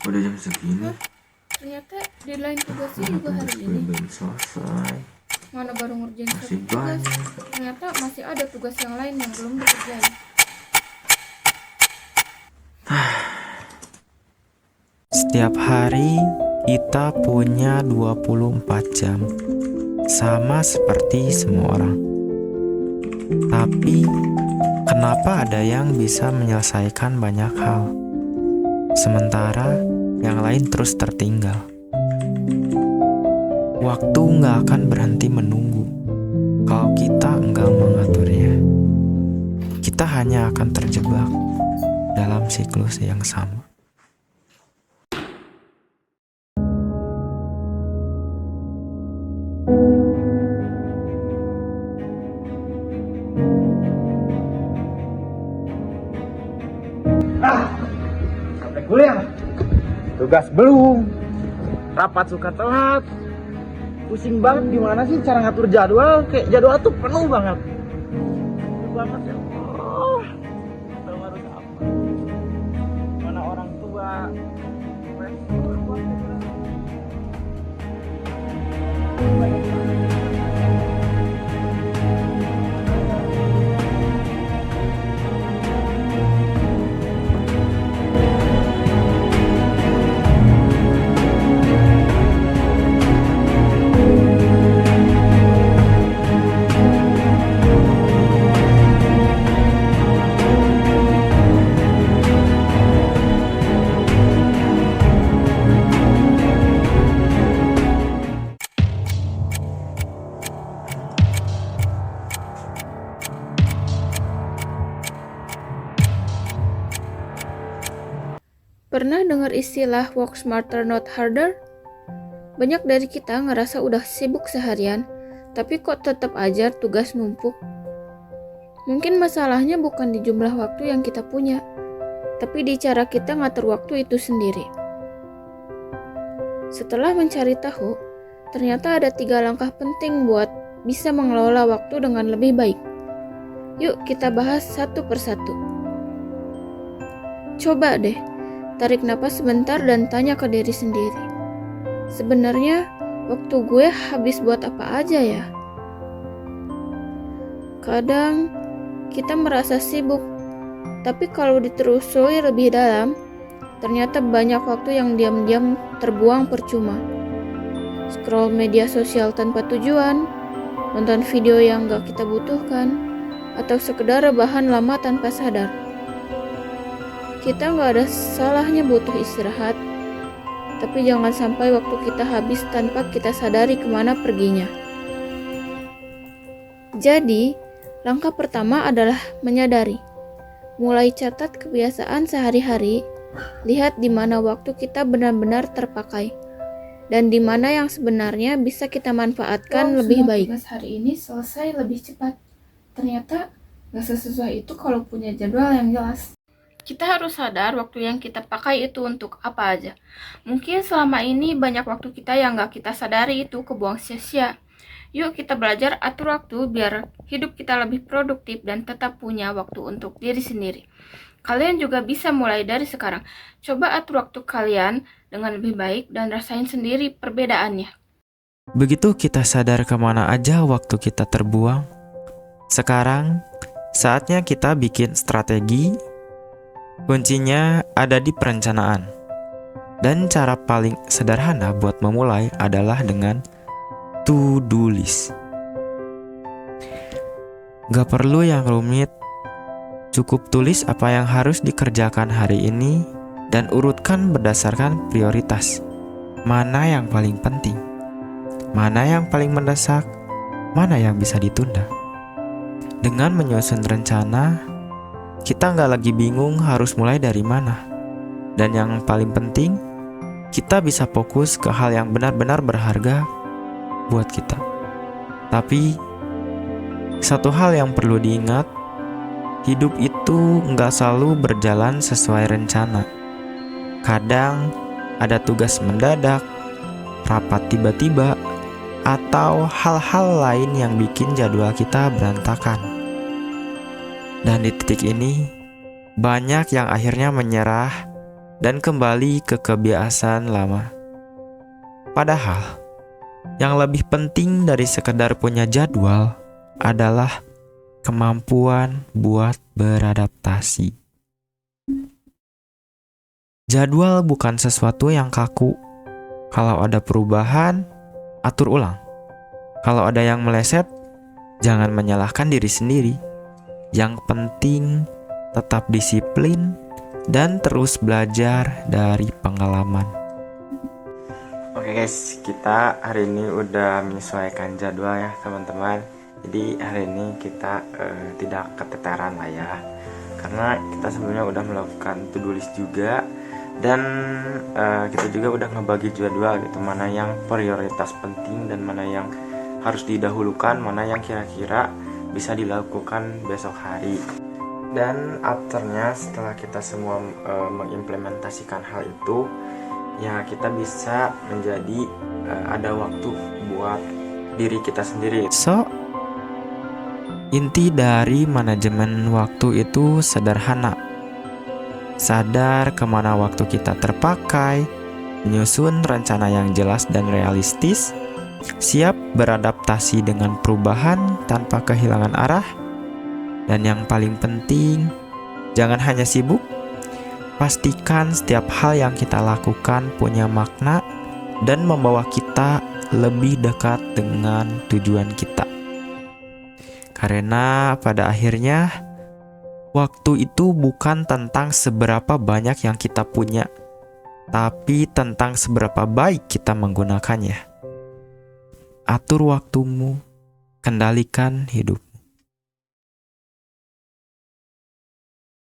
Udah jam segini. Ternyata deadline tugasnya juga hari ini. Belum selesai. Mana baru ngerjain Masih satu tugas. banyak. Ternyata masih ada tugas yang lain yang belum dikerjain. Setiap hari kita punya 24 jam, sama seperti semua orang. Tapi, kenapa ada yang bisa menyelesaikan banyak hal, sementara yang lain terus tertinggal? Waktu nggak akan berhenti menunggu kalau kita enggak mengaturnya. Kita hanya akan terjebak dalam siklus yang sama. Sampai kuliah, tugas belum, rapat suka telat, pusing banget. Gimana sih cara ngatur jadwal? Kayak jadwal tuh penuh banget ya Allah. Tahu harus apa? Mana orang tua? Pernah dengar istilah work smarter not harder? Banyak dari kita ngerasa udah sibuk seharian, tapi kok tetap aja tugas numpuk. Mungkin masalahnya bukan di jumlah waktu yang kita punya, tapi di cara kita ngatur waktu itu sendiri. Setelah mencari tahu, ternyata ada 3 langkah penting buat bisa mengelola waktu dengan lebih baik. Yuk kita bahas satu persatu. Coba deh, tarik napas sebentar dan tanya ke diri sendiri. Sebenarnya, waktu gue habis buat apa aja ya? Kadang, kita merasa sibuk, tapi kalau ditelusuri lebih dalam, ternyata banyak waktu yang diam-diam terbuang percuma. Scroll media sosial tanpa tujuan, nonton video yang gak kita butuhkan, atau sekedar rebahan lama tanpa sadar. Kita nggak ada salahnya butuh istirahat, tapi jangan sampai waktu kita habis tanpa kita sadari kemana perginya. Jadi, langkah pertama adalah menyadari. Mulai catat kebiasaan sehari-hari, lihat di mana waktu kita benar-benar terpakai, dan di mana yang sebenarnya bisa kita manfaatkan lebih baik. Tugas hari ini selesai lebih cepat. Ternyata nggak sesusah itu kalau punya jadwal yang jelas. Kita harus sadar waktu yang kita pakai itu untuk apa aja. Mungkin selama ini banyak waktu kita yang gak kita sadari itu kebuang sia-sia. Yuk kita belajar atur waktu biar hidup kita lebih produktif dan tetap punya waktu untuk diri sendiri. Kalian juga bisa mulai dari sekarang. Coba atur waktu kalian dengan lebih baik dan rasain sendiri perbedaannya. Begitu kita sadar kemana aja waktu kita terbuang, sekarang saatnya kita bikin strategi. Kuncinya ada di perencanaan. Dan cara paling sederhana buat memulai adalah dengan to-do list. Gak perlu yang rumit, cukup tulis apa yang harus dikerjakan hari ini dan urutkan berdasarkan prioritas. Mana yang paling penting, mana yang paling mendesak, mana yang bisa ditunda. Dengan menyusun rencana, kita nggak lagi bingung harus mulai dari mana. Dan yang paling penting, kita bisa fokus ke hal yang benar-benar berharga buat kita. Tapi, satu hal yang perlu diingat, hidup itu nggak selalu berjalan sesuai rencana. Kadang ada tugas mendadak, rapat tiba-tiba, atau hal-hal lain yang bikin jadwal kita berantakan. Dan di titik ini, banyak yang akhirnya menyerah dan kembali ke kebiasaan lama. Padahal, yang lebih penting dari sekedar punya jadwal adalah kemampuan buat beradaptasi. Jadwal bukan sesuatu yang kaku. Kalau ada perubahan, atur ulang. Kalau ada yang meleset, jangan menyalahkan diri sendiri. Yang penting tetap disiplin dan terus belajar dari pengalaman. Oke guys, kita hari ini udah menyesuaikan jadwal ya teman-teman. Jadi hari ini kita tidak keteteran lah ya, karena kita sebelumnya udah melakukan to-do list juga. Dan kita juga udah ngebagi jadwal gitu, mana yang prioritas penting dan mana yang harus didahulukan, mana yang kira-kira bisa dilakukan besok hari. Dan afternya setelah kita semua mengimplementasikan hal itu, ya kita bisa menjadi ada waktu buat diri kita sendiri. So, inti dari manajemen waktu itu sederhana. Sadar kemana waktu kita terpakai, menyusun rencana yang jelas dan realistis, siap beradaptasi dengan perubahan tanpa kehilangan arah, dan yang paling penting, jangan hanya sibuk, pastikan setiap hal yang kita lakukan punya makna dan membawa kita lebih dekat dengan tujuan kita. Karena pada akhirnya, waktu itu bukan tentang seberapa banyak yang kita punya, tapi tentang seberapa baik kita menggunakannya. Atur waktumu, kendalikan hidup.